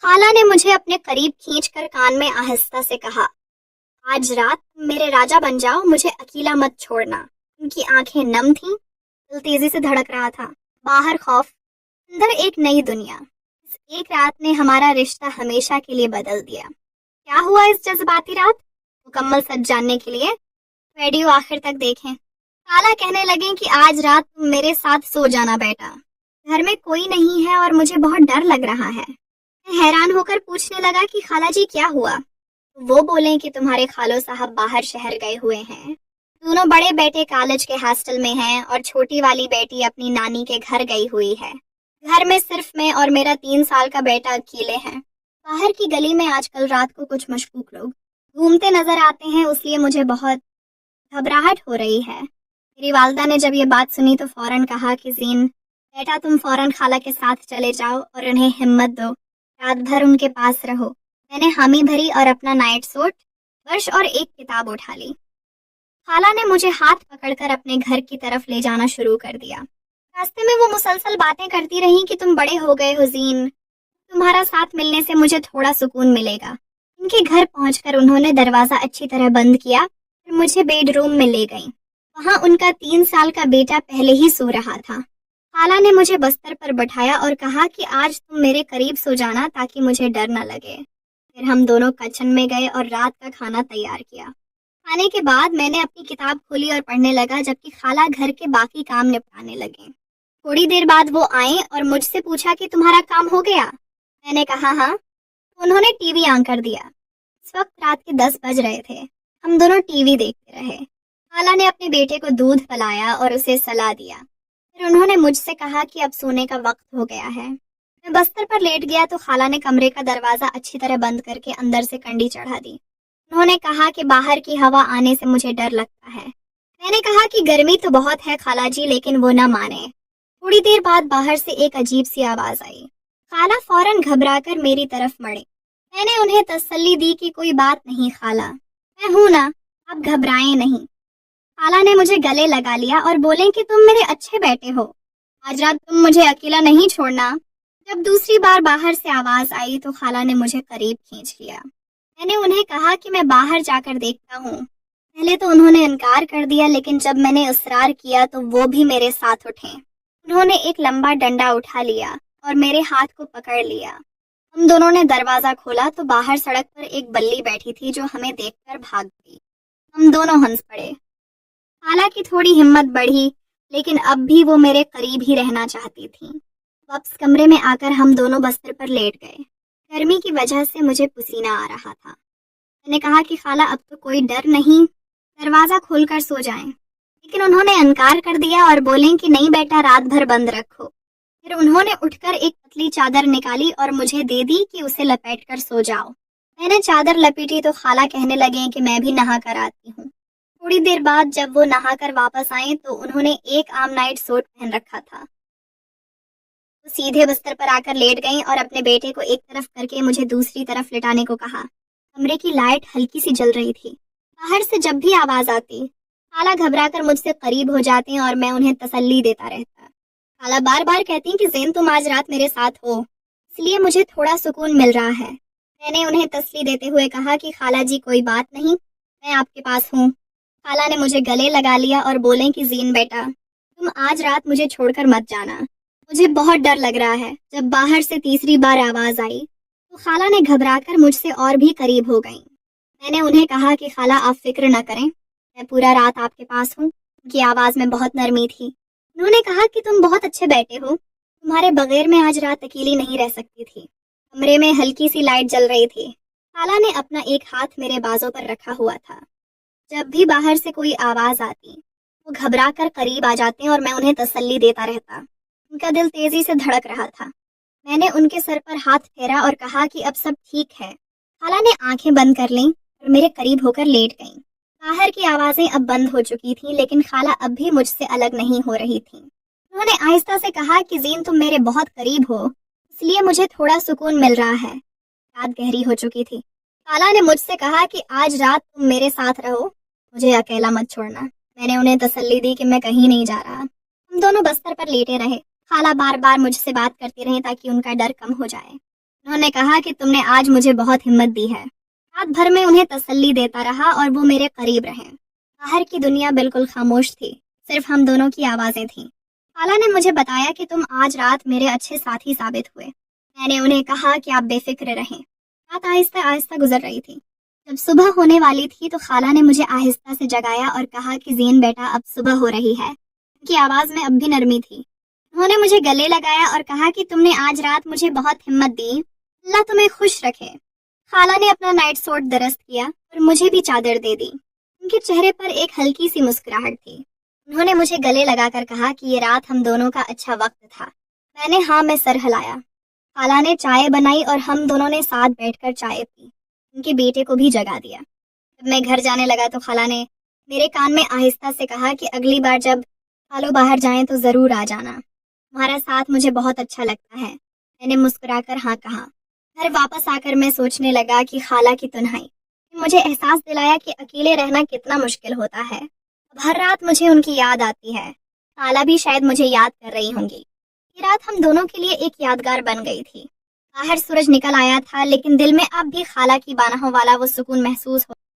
خالہ نے مجھے اپنے قریب کھینچ کر کان میں آہستہ سے کہا، آج رات تم میرے راجا بن جاؤ، مجھے اکیلا مت چھوڑنا۔ ان کی آنکھیں نم تھیں، دل تیزی سے دھڑک رہا تھا، باہر خوف، اندر ایک نئی دنیا۔ اس ایک رات نے ہمارا رشتہ ہمیشہ کے لیے بدل دیا۔ کیا ہوا اس جذباتی رات؟ مکمل سچ جاننے کے لیے ویڈیو آخر تک دیکھیں۔ خالہ کہنے لگیں کہ آج رات تم میرے ساتھ سو جانا بیٹا، گھر میں کوئی نہیں ہے اور مجھے بہت ڈر لگ رہا ہے۔ میں حیران ہو کر پوچھنے لگا کہ خالہ جی کیا ہوا؟ وہ بولیں کہ تمہارے خالو صاحب باہر شہر گئے ہوئے ہیں، دونوں بڑے بیٹے کالج کے ہاسٹل میں ہیں اور چھوٹی والی بیٹی اپنی نانی کے گھر گئی ہوئی ہے۔ گھر میں صرف میں اور میرا 3 سال کا بیٹا اکیلے ہیں۔ باہر کی گلی میں آج کل رات کو کچھ مشکوک لوگ گھومتے نظر آتے ہیں، اس لیے مجھے بہت گھبراہٹ ہو رہی ہے۔ میری والدہ نے جب یہ بات سنی تو فوراً کہا کہ زین بیٹا تم فوراً خالہ کے ساتھ چلے جاؤ اور انہیں ہمت دو، رات بھر ان کے پاس رہو۔ میں نے حامی بھری اور اپنا نائٹ سوٹ، برش اور ایک کتاب اٹھا لی۔ خالہ نے مجھے ہاتھ پکڑ کر اپنے گھر کی طرف لے جانا شروع کر دیا۔ راستے میں وہ مسلسل باتیں کرتی رہیں کہ تم بڑے ہو گئے ہو زین، تمہارا ساتھ ملنے سے مجھے تھوڑا سکون ملے گا۔ ان کے گھر پہنچ کر انہوں نے دروازہ اچھی طرح بند کیا اور مجھے بیڈ روم میں لے گئیں۔ وہاں ان کا 3 سال کا بیٹا پہلے ہی سو رہا تھا۔ خالہ نے مجھے بستر پر بٹھایا اور کہا کہ آج تم میرے قریب سو جانا تاکہ مجھے ڈر نہ لگے۔ پھر ہم دونوں کچن میں گئے اور رات کا کھانا تیار کیا۔ کھانے کے بعد میں نے اپنی کتاب کھولی اور پڑھنے لگا جبکہ خالہ گھر کے باقی کام نپٹانے لگیں۔ تھوڑی دیر بعد وہ آئیں اور مجھ سے پوچھا کہ تمہارا کام ہو گیا؟ میں نے کہا ہاں۔ انہوں نے ٹی وی آن کر دیا۔ اس وقت رات کے 10 بج رہے تھے۔ ہم دونوں ٹی وی دیکھتے رہے۔ خالہ نے اپنے بیٹے کو دودھ پلایا اور اسے سلا دیا۔ پھر انہوں نے مجھ سے کہا کہ اب سونے کا وقت ہو گیا ہے۔ میں بستر پر لیٹ گیا تو خالہ نے کمرے کا دروازہ اچھی طرح بند کر کے اندر سے کنڈی چڑھا دی۔ انہوں نے کہا کہ باہر کی ہوا آنے سے مجھے ڈر لگتا ہے۔ میں نے کہا کہ گرمی تو بہت ہے خالہ جی، لیکن وہ نہ مانے۔ تھوڑی دیر بعد باہر سے ایک عجیب سی آواز آئی۔ خالہ فوراً گھبرا کر میری طرف مڑے۔ میں نے انہیں تسلی دی کہ کوئی بات نہیں خالہ، میں ہوں نا، آپ گھبرائیں نہیں۔ خالہ نے مجھے گلے لگا لیا اور بولیں کہ تم میرے اچھے بیٹے ہو، آج رات تم مجھے اکیلا نہیں چھوڑنا۔ جب دوسری بار باہر سے آواز آئی تو خالہ نے مجھے قریب کھینچ لیا۔ میں نے انہیں کہا کہ میں باہر جا کر دیکھتا ہوں۔ پہلے تو انہوں نے انکار کر دیا، لیکن جب میں نے اصرار کیا تو وہ بھی میرے ساتھ اٹھے۔ انہوں نے ایک لمبا ڈنڈا اٹھا لیا اور میرے ہاتھ کو پکڑ لیا۔ ہم دونوں نے دروازہ کھولا تو باہر سڑک پر ایک بلی بیٹھی تھی جو ہمیں دیکھ کر بھاگ گئی۔ ہم دونوں ہنس پڑے۔ خالہ کی تھوڑی ہمت بڑھی، لیکن اب بھی وہ میرے قریب ہی رہنا چاہتی تھی۔ واپس کمرے میں آ کر ہم دونوں بستر پر لیٹ گئے۔ گرمی کی وجہ سے مجھے پسینہ آ رہا تھا۔ میں نے کہا کہ خالہ اب تو کوئی ڈر نہیں، دروازہ کھول کر سو جائیں، لیکن انہوں نے انکار کر دیا اور بولیں کہ نہیں بیٹا، رات بھر بند رکھو۔ پھر انہوں نے اٹھ کر ایک پتلی چادر نکالی اور مجھے دے دی کہ اسے لپیٹ کر سو جاؤ۔ میں نے چادر لپیٹی تو خالہ کہنے لگیں کہ میں بھی نہا کر آتی ہوں۔ تھوڑی دیر بعد جب وہ نہا کر واپس آئیں تو انہوں نے ایک عام نائٹ سوٹ پہن رکھا تھا۔ وہ سیدھے بستر پر آ کر لیٹ گئیں اور اپنے بیٹے کو ایک طرف کر کے مجھے دوسری طرف لٹانے کو کہا۔ کمرے کی لائٹ ہلکی سی جل رہی تھی۔ باہر سے جب بھی آواز آتی، خالہ گھبرا کر مجھ سے قریب ہو جاتے اور میں انہیں تسلی دیتا رہتا۔ خالہ بار بار کہتی کہ زین تم آج رات میرے ساتھ ہو، اس لیے مجھے تھوڑا سکون مل رہا ہے۔ میں نے انہیں تسلی دیتے ہوئے کہا کہ خالہ جی کوئی بات نہیں، میں آپ کے پاس ہوں۔ خالہ نے مجھے گلے لگا لیا اور بولیں کہ زین بیٹا، تم آج رات مجھے چھوڑ کر مت جانا، مجھے بہت ڈر لگ رہا ہے۔ جب باہر سے تیسری بار آواز آئی تو خالہ نے گھبرا کر مجھ سے اور بھی قریب ہو گئیں۔ میں نے انہیں کہا کہ خالہ آپ فکر نہ کریں، میں پورا رات آپ کے پاس ہوں۔ ان کی آواز میں بہت نرمی تھی۔ انہوں نے کہا کہ تم بہت اچھے بیٹے ہو، تمہارے بغیر میں آج رات اکیلی نہیں رہ سکتی تھی۔ کمرے میں ہلکی سی لائٹ جل رہی تھی۔ خالہ نے اپنا ایک ہاتھ میرے بازوں پر رکھا ہوا تھا۔ جب بھی باہر سے کوئی آواز آتی وہ گھبرا کر قریب آ جاتے اور میں انہیں تسلی دیتا رہتا۔ ان کا دل تیزی سے دھڑک رہا تھا۔ میں نے ان کے سر پر ہاتھ پھیرا اور کہا کہ اب سب ٹھیک ہے۔ خالہ نے آنکھیں بند کر لیں اور میرے قریب ہو کر لیٹ گئیں۔ باہر کی آوازیں اب بند ہو چکی تھیں، لیکن خالہ اب بھی مجھ سے الگ نہیں ہو رہی تھیں۔ انہوں نے آہستہ سے کہا کہ زین تم میرے بہت قریب ہو، اس لیے مجھے تھوڑا سکون مل رہا ہے۔ رات گہری ہو چکی تھی۔ خالہ نے مجھ سے کہا کہ آج رات تم میرے ساتھ رہو، مجھے اکیلا مت چھوڑنا۔ میں نے انہیں تسلی دی کہ میں کہیں نہیں جا رہا۔ ہم دونوں بستر پر لیٹے رہے۔ خالہ بار بار مجھ سے بات کرتی رہیں تاکہ ان کا ڈر کم ہو جائے۔ انہوں نے کہا کہ تم نے آج مجھے بہت ہمت دی ہے۔ رات بھر میں انہیں تسلی دیتا رہا اور وہ میرے قریب رہے۔ باہر کی دنیا بالکل خاموش تھی، صرف ہم دونوں کی آوازیں تھیں۔ خالہ نے مجھے بتایا کہ تم آج رات میرے اچھے ساتھی ثابت ہوئے۔ میں نے انہیں کہا کہ آپ بے فکر رہیں۔ رات آہستہ آہستہ گزر رہی تھی۔ جب صبح ہونے والی تھی تو خالہ نے مجھے آہستہ سے جگایا اور کہا کہ زین بیٹا اب صبح ہو رہی ہے۔ ان کی آواز میں اب بھی نرمی تھی۔ انہوں نے مجھے گلے لگایا اور کہا کہ تم نے آج رات مجھے بہت ہمت دی، اللہ تمہیں خوش رکھے۔ خالہ نے اپنا نائٹ سوٹ درست کیا اور مجھے بھی چادر دے دی۔ ان کے چہرے پر ایک ہلکی سی مسکراہٹ تھی۔ انہوں نے مجھے گلے لگا کر کہا کہ یہ رات ہم دونوں کا اچھا وقت تھا۔ میں نے ہاں میں سر ہلایا۔ خالہ نے چائے بنائی اور ہم دونوں نے ساتھ بیٹھ کر چائے پی۔ ان کے بیٹے کو بھی جگا دیا۔ جب میں گھر جانے لگا تو خالہ نے میرے کان میں آہستہ سے کہا کہ اگلی بار جب خالو باہر جائیں تو ضرور آ جانا، تمہارا ساتھ مجھے بہت اچھا لگتا ہے۔ میں نے مسکرا کر ہاں کہا۔ گھر واپس آ کر میں سوچنے لگا کہ خالہ کی تنہائی مجھے احساس دلایا کہ اکیلے رہنا کتنا مشکل ہوتا ہے۔ اب ہر رات مجھے ان کی یاد آتی ہے۔ خالہ بھی شاید مجھے یاد کر رہی ہوں گی۔ یہ رات ہم دونوں کے لیے ایک یادگار بن گئی تھی۔ باہر سورج نکل آیا تھا لیکن دل میں اب بھی خالہ کی بانہوں والا وہ سکون محسوس ہو